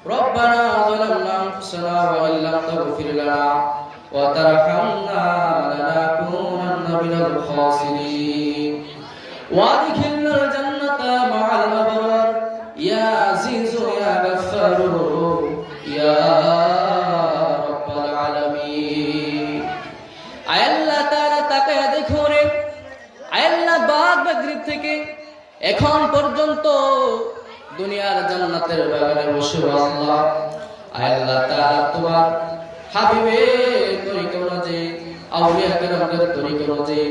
ربنا ظلمنا أنفسنا وإن لم تغفر لنا وترحمنا لنكونن من الخاسرين وادخلنا الجنة مع الأبرار يا عزيز يا غفار يا رب العالمين আয় আল্লাহ তাআলা তাকায়া দেখো রে আয় আল্লাহ বাগ মাগরিব থেকে এখন পর্যন্ত দুনিয়ার জান্নাতের বাগানে বসে আল্লাহ আয় আল্লাহ তাআলা তোমার হাবিবের তরিকা অনুযায়ী আউলিয়া কেরামদের তরিকা অনুযায়ী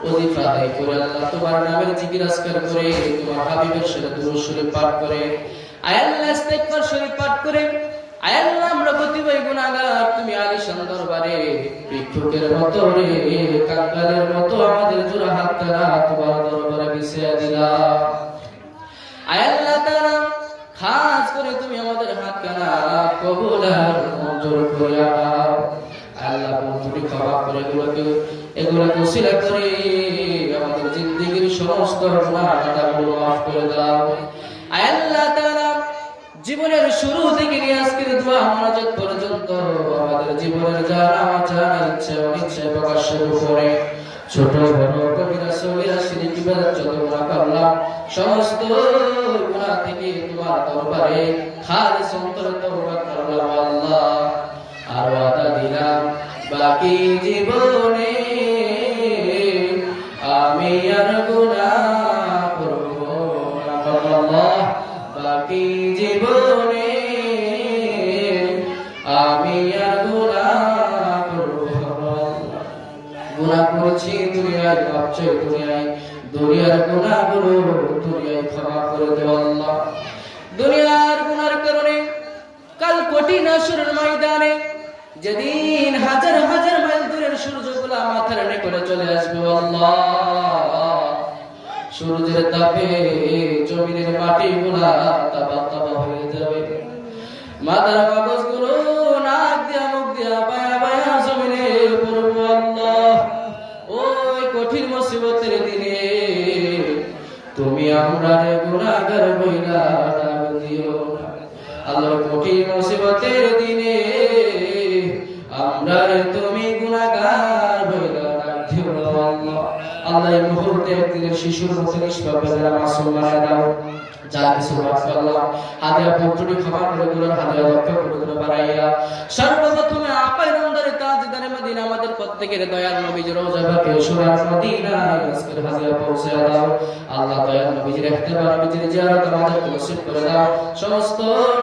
ওজিফা আদায় করে আল্লাহ তোমার নামের জিকির আজকার করে তোমার হাবিবের সাথে দুরূদ শরীফ পাঠ করে আয় আল্লাহ ইস্তিগফার শরীফ পাঠ করে আয় আল্লাহ আমরা প্রতিবাই গুনাহগার তুমি আলিশান দরবারে ভিক্ষুকের মতো রে কাঙ্গালের মতো আমাদের জোড়া হাত তারা তোমার দরবারে বিছিয়ে দিলাম আয় আল্লাহ তাআলা খাস করে তুমি আমাদের হাত কানা কবুল আর মঞ্জুর করে নাও আল্লাহ তুমি ক্ষমা করে এগুলোকে ওসিলা করে আমাদের জিন্দেগীর সমস্ত গুনাহগুলো মাফ করে দাও আয় আল্লাহ তাআলা জীবনের শুরু থেকে নিয়ে আজকের দোয়া মুনাজাত পর্যন্ত আমাদের জীবনের যারা জানার ইচ্ছা অনিচ্ছা প্রকাশের উপরে ছোট বড় কবিরা সগীরা শিরকি বিদআত যত গুনাহ করলাম সমস্ত গুনাহ থেকে তোমার দরবারে খালিস অন্তরে তওবা করলাম আল্লাহ আর ওয়াদা দিলাম বাকি জীবনে আমি আর গুনাহ করব না আল্লাহ বাকি জীবনে আমি আর গুনাহ করব না গুনাহ করেছি দুনিয়ার পাপে দুনিয়ার গুনাহগুলো দুনিয়ায় ক্ষমা করে দাও আল্লাহ দুনিয়ার গুনার কারণে কাল কঠিন হাসরের ময়দানে যেদিন হাজার হাজার মাইল দূরের সূর্যগুলো মাথার নিকটে চলে আসবে আল্লাহ সূর্যের তাপে জমিনের মাটিগুলো তাবা তাবা হয়ে যাবে মাথার কাগজগুলো নাক দিয়া মুখ দিয়া বায়া বায়া জমিনে পড়বে আল্লাহ ওই কঠিন মুসিবতের দিনে তুমি আমরারে গুনাহগার বইলা ডাক দিও আল্লাহ কঠিন মুসিবতের দিনে আমরারে তুমি গুনাহগার বইলা ডাক দিও আল্লাহ আল্লাহ এই মুহূর্তে দিনের শিশুর মতো নিষ্পাপ যারা মাসুম বানায় দাও যা কিছু মাফ করলাম হাদিয়া পুত্রটি ক্ষমা করে দিল হাদিয়া রক্ষা করে দিল বাড়াইয়া সর্বপ্রথমে আপাই নন্দারে তাজদারে মদিনা আমাদের প্রত্যেকের দয়ার নবীজির রওজা পাকে সুরার মদিনা আজকের হাদিয়া পৌঁছে দাও আল্লাহ দয়ার নবীজির ইখতিবার নবীজির জিয়ারত আমাদের নসিব করে দাও সমস্ত